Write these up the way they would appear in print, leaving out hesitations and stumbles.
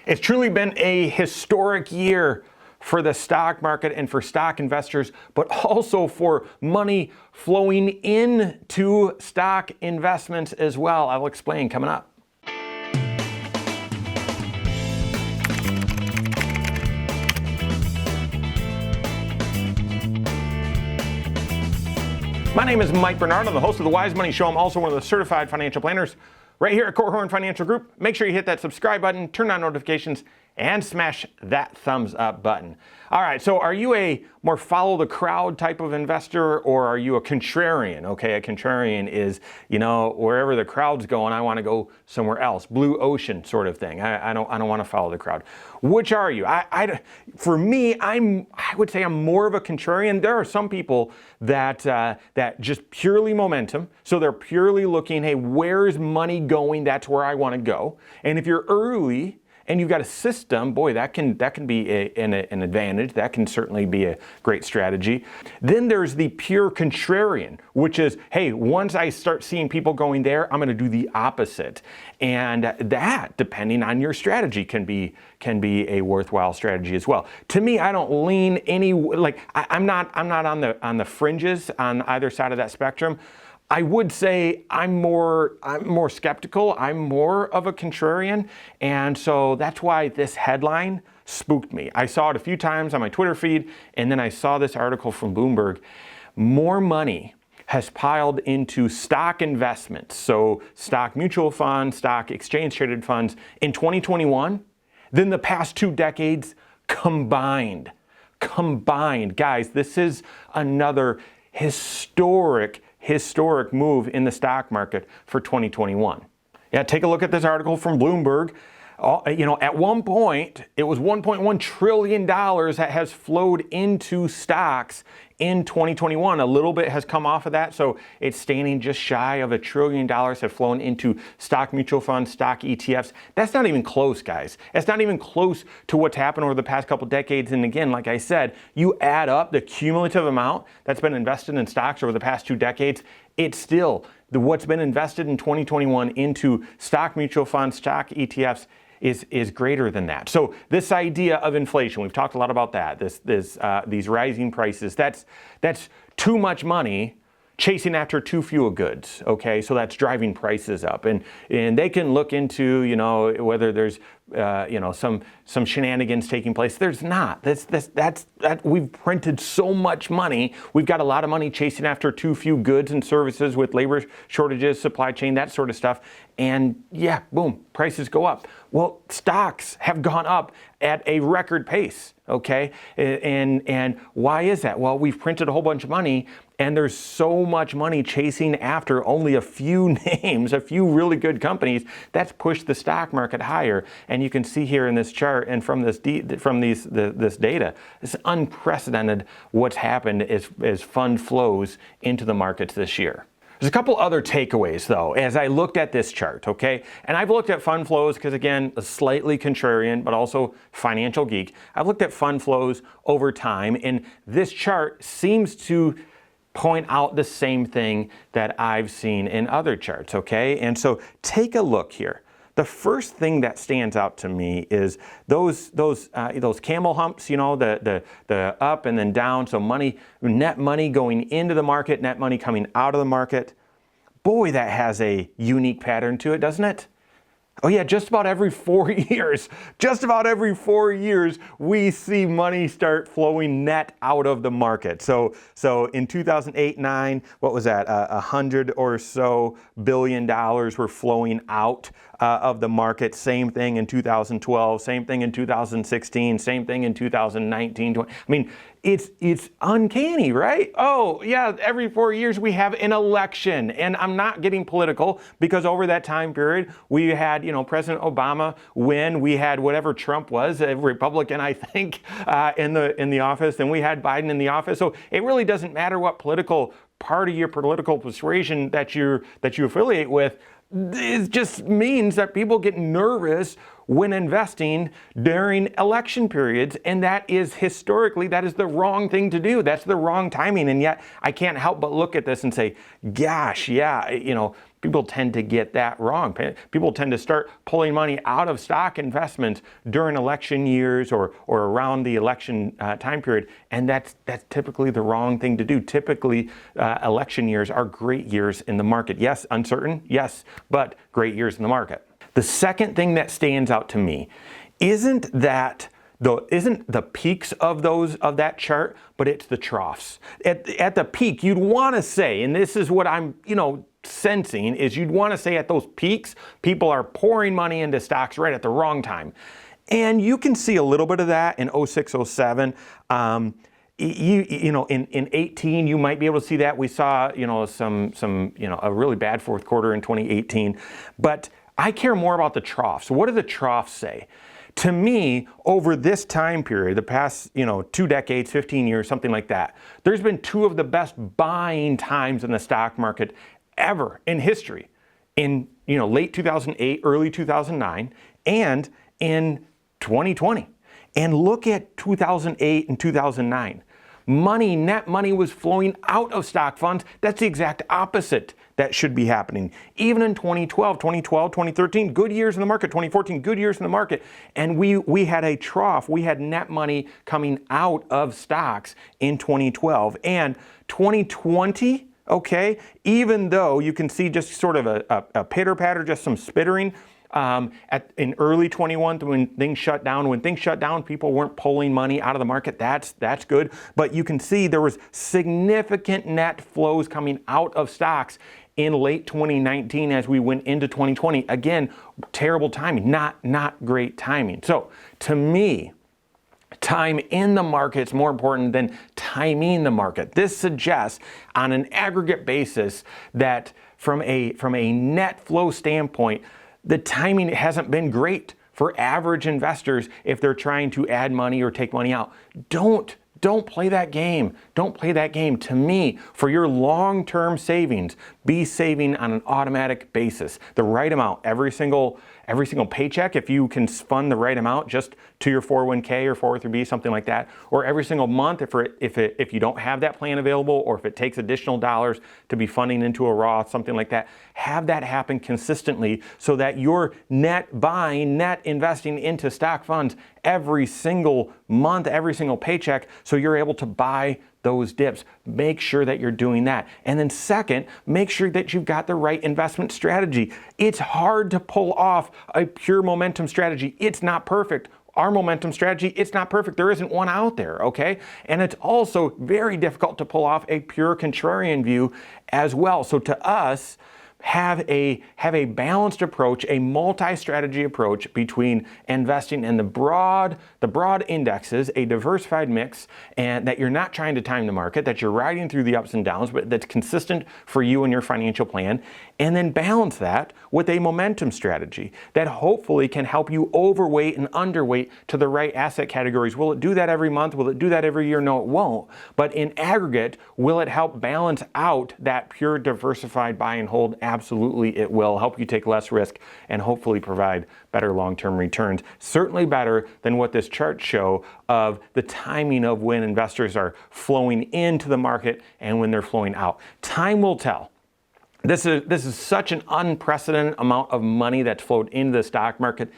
It's truly been a historic year for the stock market and for stock investors, but also for money flowing into stock investments as well. I'll explain coming up. My name is Mike Bernard. I'm the host of the Wise Money Show. I'm also one of the certified financial planners right here at Korhorn Financial Group. Make sure you hit that subscribe button, turn on notifications, and smash that thumbs up button. All right, so are you a more follow the crowd type of investor, or are you a contrarian? Okay, a contrarian is, wherever the crowd's going, I want to go somewhere else. Blue ocean sort of thing. I don't want to follow the crowd. Which are you? For me, I would say I'm more of a contrarian. There are some people that just purely momentum. So they're purely looking, hey, where's money going? That's where I want to go. And if you're early and you've got a system, boy, that can be an advantage. That can certainly be a great strategy. Then there's the pure contrarian, which is, hey, once I start seeing people going there, I'm going to do the opposite. And that, depending on your strategy, can be a worthwhile strategy as well. To me, I don't lean I'm not on the fringes on either side of that spectrum. I would say I'm more skeptical. I'm more of a contrarian. And so that's why this headline spooked me. I saw it a few times on my Twitter feed, and then I saw this article from Bloomberg. More money has piled into stock investments, so stock mutual funds, stock exchange traded funds in 2021 than the past 2 decades combined. Guys, this is another historic move in the stock market for 2021. Yeah, take a look at this article from Bloomberg. At one point, it was $1.1 trillion that has flowed into stocks in 2021. A little bit has come off of that, so it's standing just shy of $1 trillion have flown into stock mutual funds, stock ETFs. That's not even close, guys. It's not even close to what's happened over the past couple decades. And again, like I said, you add up the cumulative amount that's been invested in stocks over the past 2 decades, it's still what's been invested in 2021 into stock mutual funds, stock ETFs is greater than that. So this idea of inflation, we've talked a lot about that. These rising prices, that's too much money chasing after too few goods. Okay, so that's driving prices up, and they can look into whether there's some shenanigans taking place. There's not. We've printed so much money. We've got a lot of money chasing after too few goods and services with labor shortages, supply chain, that sort of stuff. And yeah, boom, prices go up. Well, stocks have gone up at a record pace. Okay, and why is that? Well, we've printed a whole bunch of money, and there's so much money chasing after only a few names, a few really good companies. That's pushed the stock market higher. And you can see here in this chart and from this data, it's unprecedented what's happened as fund flows into the markets this year. There's a couple other takeaways, though, as I looked at this chart, okay? And I've looked at fund flows because, again, slightly contrarian, but also financial geek. I've looked at fund flows over time, and this chart seems to point out the same thing that I've seen in other charts, okay? And so take a look here. The first thing that stands out to me is those camel humps, the up and then down. So net money going into the market, net money coming out of the market. Boy, that has a unique pattern to it, doesn't it? Oh yeah, just about every 4 years, we see money start flowing net out of the market. So in 2008-9, what was that? $100 or so billion were flowing out of the market. Same thing in 2012, same thing in 2016, same thing in 2019. I mean, it's uncanny, right? Oh yeah, every 4 years we have an election, and I'm not getting political because over that time period we had President Obama win, we had whatever Trump was, a Republican I think, in the office, and we had Biden in the office. So it really doesn't matter what political party or political persuasion that you affiliate with. It just means that people get nervous when investing during election periods, and that is historically, that is the wrong thing to do. That's the wrong timing, and yet I can't help but look at this and say, gosh, yeah, people tend to get that wrong. People tend to start pulling money out of stock investments during election years or around the election time period, and that's typically the wrong thing to do. Typically, election years are great years in the market. Yes, uncertain, yes, but great years in the market. The second thing that stands out to me isn't the peaks of that chart, but it's the troughs. At the peak, you'd want to say, and this is what I'm sensing, is you'd want to say at those peaks, people are pouring money into stocks right at the wrong time. And you can see a little bit of that in 06, 07. In 18, you might be able to see that. We saw, a really bad fourth quarter in 2018. But I care more about the troughs. So what do the troughs say? To me, over this time period, the past, 2 decades, 15 years, something like that, there's been 2 of the best buying times in the stock market ever in history. In, late 2008, early 2009, and in 2020. And look at 2008 and 2009. Net money was flowing out of stock funds. That's the exact opposite that should be happening. Even in 2012, 2013, good years in the market. 2014, good years in the market. And we had a trough. We had net money coming out of stocks in 2012. And 2020, okay, even though you can see just sort of a pitter-patter, just some spittering, in early 21, when things shut down, people weren't pulling money out of the market. That's good. But you can see there was significant net flows coming out of stocks in late 2019 as we went into 2020. Again, terrible timing, not great timing. So to me, time in the market is more important than timing the market. This suggests on an aggregate basis that from a net flow standpoint, the timing hasn't been great for average investors if they're trying to add money or take money out. Don't play that game. Don't play that game. To me, for your long-term savings, be saving on an automatic basis. The right amount every single paycheck, if you can fund the right amount just to your 401k or 403b, something like that, or every single month if you don't have that plan available, or if it takes additional dollars to be funding into a Roth, something like that, have that happen consistently so that you're net investing into stock funds every single month, every single paycheck, so you're able to buy those dips. Make sure that you're doing that. And then second, make sure that you've got the right investment strategy. It's hard to pull off a pure momentum strategy. It's not perfect. Our momentum strategy, it's not perfect. There isn't one out there, okay? And it's also very difficult to pull off a pure contrarian view as well. So to us, have a balanced approach, a multi-strategy approach between investing in the broad indexes, a diversified mix, and that you're not trying to time the market, that you're riding through the ups and downs, but that's consistent for you and your financial plan, and then balance that with a momentum strategy that hopefully can help you overweight and underweight to the right asset categories. Will it do that every month? Will it do that every year? No, it won't. But in aggregate, will it help balance out that pure diversified buy and hold? Absolutely, it will help you take less risk and hopefully provide better long-term returns. Certainly better than what this chart show of the timing of when investors are flowing into the market and when they're flowing out. Time will tell. This is such an unprecedented amount of money that's flowed into the stock market.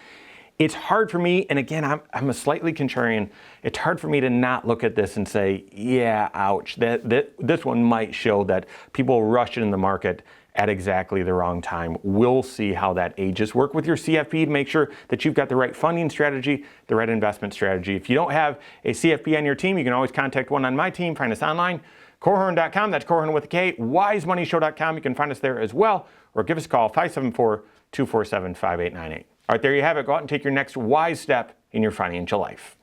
It's hard for me, and again, I'm a slightly contrarian. It's hard for me to not look at this and say, yeah, ouch. This one might show that people rush in the market at exactly the wrong time. We'll see how that ages. Work with your CFP to make sure that you've got the right funding strategy, the right investment strategy. If you don't have a CFP on your team, you can always contact one on my team. Find us online, Korhorn.com. That's Korhorn with a K. WiseMoneyShow.com. You can find us there as well, or give us a call, 574-247-5898. All right, there you have it. Go out and take your next wise step in your financial life.